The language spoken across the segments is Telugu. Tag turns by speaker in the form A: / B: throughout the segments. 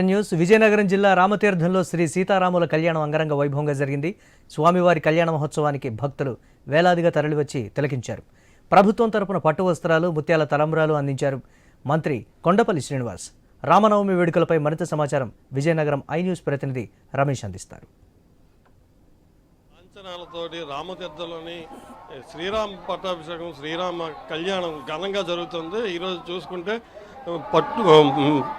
A: న్యూస్ విజయనగరం జిల్లా రామతీర్థంలో శ్రీ సీతారాముల కళ్యాణం అంగరంగ వైభవంగా జరిగింది. స్వామివారి కళ్యాణ మహోత్సవానికి భక్తులు వేలాదిగా తరలివచ్చి తిలకించారు. ప్రభుత్వం తరపున పట్టు వస్త్రాలు, ముత్యాల తలంబ్రాలు అందించారు మంత్రి కొండపల్లి శ్రీనివాస్. రామనవమి వేడుకలపై మరింత సమాచారం విజయనగరం ఐ న్యూస్ ప్రతినిధి రమేష్ అందిస్తారు.
B: అంచనాలతోటి రామతీర్థంలోని శ్రీరామ పట్టాభిషేకం, శ్రీరామ కళ్యాణం ఘనంగా జరుగుతుంది. ఈరోజు చూసుకుంటే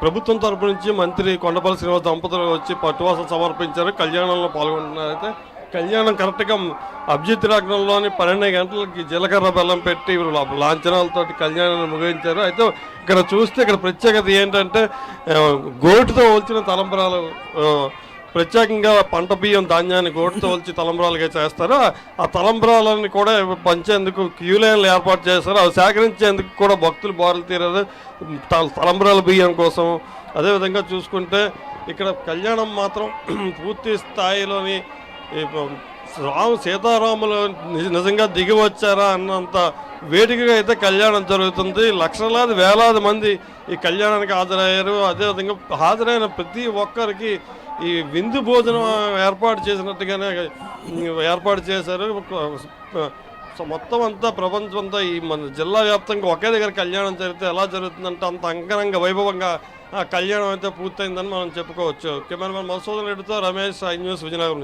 B: ప్రభుత్వం తరపు నుంచి మంత్రి కొండపల్లి శ్రీనివాస్ దంపతులు వచ్చి పట్టువాసలు సమర్పించారు, కళ్యాణంలో పాల్గొంటున్నారు. అయితే కళ్యాణం కరెక్ట్గా అభిజిత్ నగరంలోని 12 గంటలకి జీలకర్ర బెల్లం పెట్టి లాంఛనాలతోటి కళ్యాణాన్ని ముగించారు. అయితే ఇక్కడ చూస్తే ఇక్కడ ప్రత్యేకత ఏంటంటే గోటుతో వచ్చిన తలంబరాలు, ప్రత్యేకంగా పంట బియ్యం ధాన్యాన్ని గోటుతో వచ్చి తలంబ్రాలుగా చేస్తారు. ఆ తలంబ్రాలని కూడా పంచేందుకు క్యూ లైన్లు ఏర్పాటు చేస్తారు. అవి సేకరించేందుకు కూడా భక్తులు బారులు తీరారు తలంబ్రాల బియ్యం కోసం. అదేవిధంగా చూసుకుంటే ఇక్కడ కళ్యాణం మాత్రం పూర్తి స్థాయిలోని సీతారాములు నిజంగా దిగి వచ్చారా అన్నంత వేడికగా అయితే కళ్యాణం జరుగుతుంది. లక్షలాది వేలాది మంది ఈ కళ్యాణానికి హాజరయ్యారు. అదేవిధంగా హాజరైన ప్రతి ఒక్కరికి ఈ విందు భోజనం ఏర్పాటు చేసినట్టుగానే ఏర్పాటు చేశారు. మొత్తం అంతా ప్రపంచం అంతా ఈ మన జిల్లా వ్యాప్తంగా ఒకే దగ్గర కళ్యాణం జరిగితే ఎలా జరుగుతుందంటే అంత అంగరంగ వైభవంగా ఆ కళ్యాణం అయితే పూర్తయిందని మనం చెప్పుకోవచ్చు. కెమెరామెన్ మధుసూదన్ రెడ్డితో రమేష్, ఐ న్యూస్, విజయనగరం.